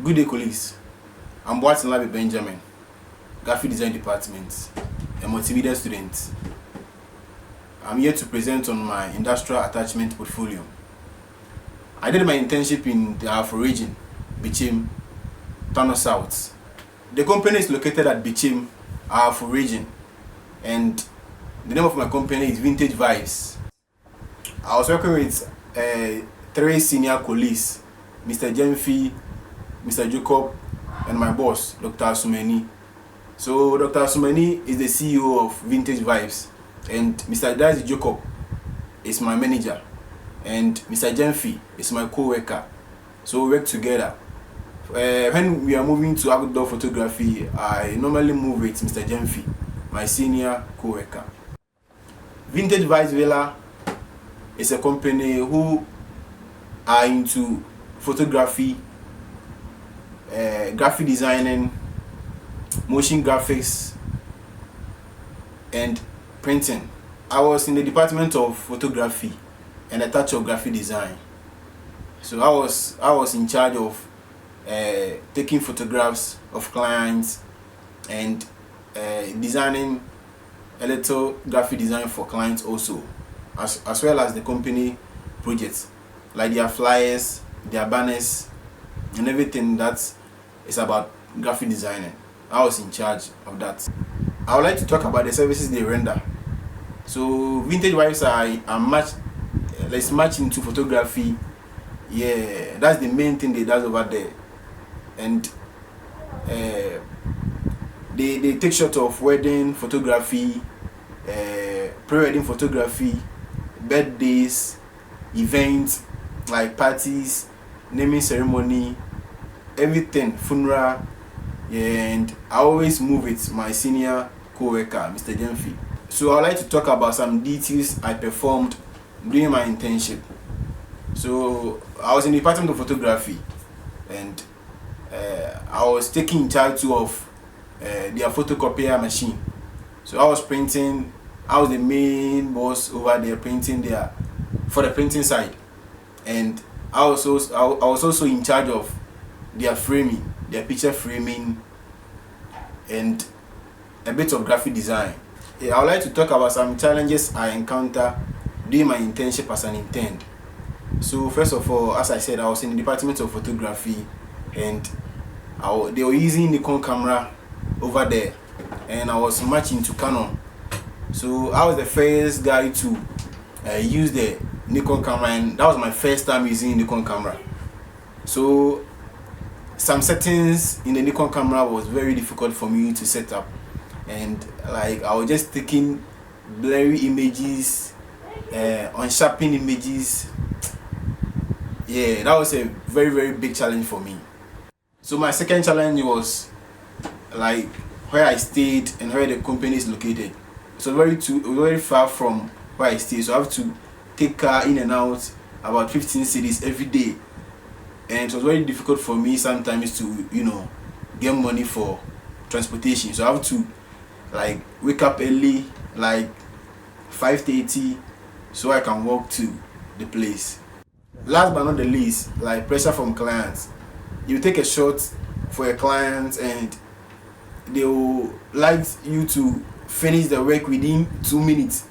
Good day, colleagues. I'm Boatin Labi Benjamin, Graphic Design Department, a multimedia student. I'm here to present on my industrial attachment portfolio. I did my internship in the Afro region, Bichim, Tano South. The company is located at Bichim, Afro region, and the name of my company is Vintage Vibes. I was working with three senior colleagues, Mr. Jemfi, Mr. Jacob, and my boss, Dr. Asumeni. So Dr. Asumeni is the CEO of Vintage Vibes, and Mr. Daisy Jacob is my manager, and Mr. Jemfi is my co-worker. So we work together. When we are moving to outdoor photography, I normally move with Mr. Jemfi, my senior co-worker. Vintage Vibes Villa is a company who are into photography, graphic designing, motion graphics, and printing. I was in the department of photography and a touch of graphic design. So I was in charge of taking photographs of clients and designing a little graphic design for clients also, as well as the company projects, like their flyers, their banners, and everything that is about graphic designing. I was in charge of that. I would like to talk about the services they render. So Vintage Vibes are much into photography. Yeah, that's the main thing they does over there. And they take shots of wedding photography, pre-wedding photography, birthdays, events like parties, naming ceremony, everything, funeral. Yeah, and I always move with my senior co-worker, Mr. Jemfi. So I would like to talk about some details I performed during my internship. So I was in the department of photography, and I was taking charge of their photocopier machine. So I was printing. I was the main boss over there, printing there for the printing side, and I was also in charge of their framing, their picture framing, and a bit of graphic design. Yeah, I would like to talk about some challenges I encountered during my internship as an intern. So first of all, as I said, I was in the department of photography, and they were using Nikon camera over there, and I was much into Canon. So I was the first guy to use the Nikon camera, and that was my first time using Nikon camera. So some settings in the Nikon camera was very difficult for me to set up, and like I was just taking blurry images, unsharpened images. Yeah, that was a very big challenge for me. So my second challenge was like where I stayed and where the company is located. So very far from where I stay, so I have to take car in and out about 15 cities every day, and it was very difficult for me sometimes to get money for transportation. So I have to like wake up early, like 5:30, so I can walk to the place. Last but not the least, like pressure from clients. You take a shot for a client, and they will like you to finish the work within 2 minutes,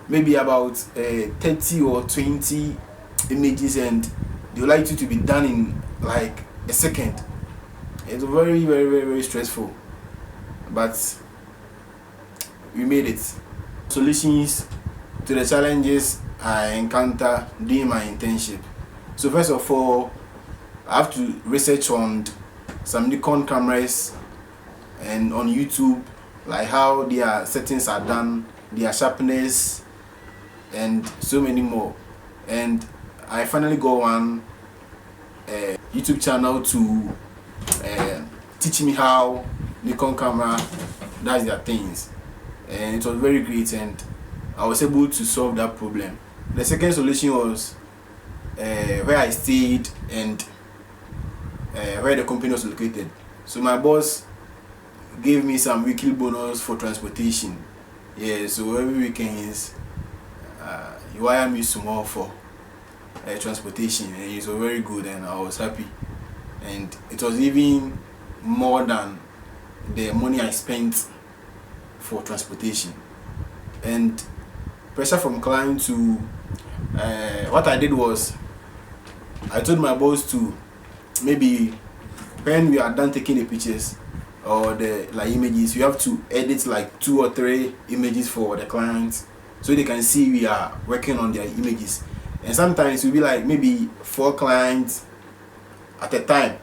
maybe about 30 or 20 images, and they would like you to be done in like a second. It's very stressful, but we made it. Solutions to the challenges I encounter during my internship. So first of all, I have to research on some Nikon cameras and on YouTube, like how their settings are done, their sharpness, and so many more. And I finally got one YouTube channel to teach me how Nikon camera does their things, and it was very great, and I was able to solve that problem. The second solution was where I stayed and where the company was located. So my boss gave me some weekly bonus for transportation. Yeah, so every weekends he wired me small for transportation, and it was very good, and I was happy. and it was even more than the money I spent for transportation. And pressure from client to what I did was I told my boss to maybe when we are done taking the pictures or the like images, you have to edit like 2 or 3 images for the clients so they can see we are working on their images. And sometimes we'll be like maybe 4 clients at a time,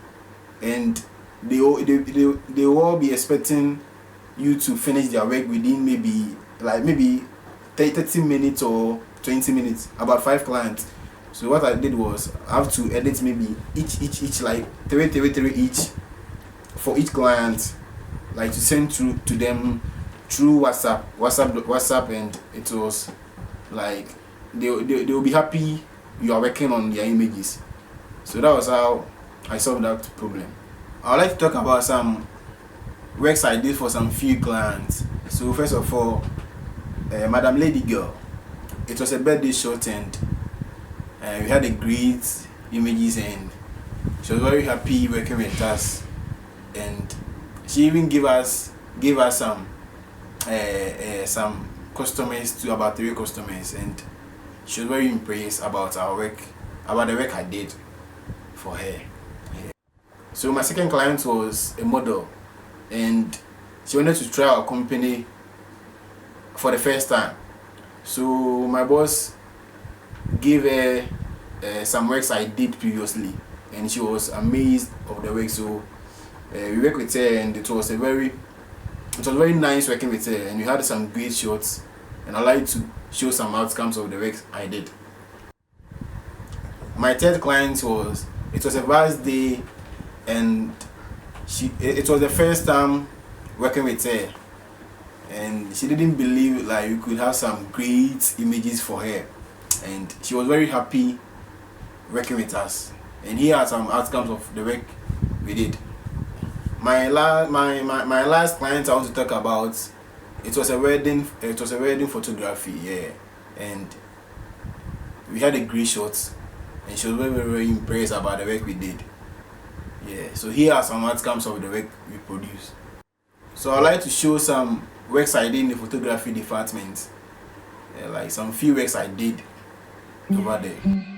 and they will all be expecting you to finish their work within maybe 30 minutes or 20 minutes, about 5 clients. So what I did was I have to edit maybe each like 3 each for each client, like to send through to them through WhatsApp, and it was like they will be happy you are working on their images. So that was how I solved that problem. I would like to talk about some works I did for some few clients. So first of all, Madam Lady Girl, it was a birthday shoot, and we had a great images, and she was very happy working with us, and she even gave us some customers, to about 3 customers, and she was very impressed about our work, about the work I did for her. Yeah. So my second client was a model, and she wanted to try our company for the first time. So my boss gave her some works I did previously, and she was amazed of the work. So we worked with her, and it was very nice working with her, and we had some great shots, and I like to show some outcomes of the work I did. My third client was a vast day, and it was the first time working with her, and she didn't believe like we could have some great images for her, and she was very happy working with us, and here are some outcomes of the work we did. My last client I want to talk about, it was a wedding photography, yeah, and we had a great shot, and she was very impressed about the work we did. Yeah, so here are some outcomes of the work we produced. So I'd like to show some works I did in the photography department, like some few works I did over there.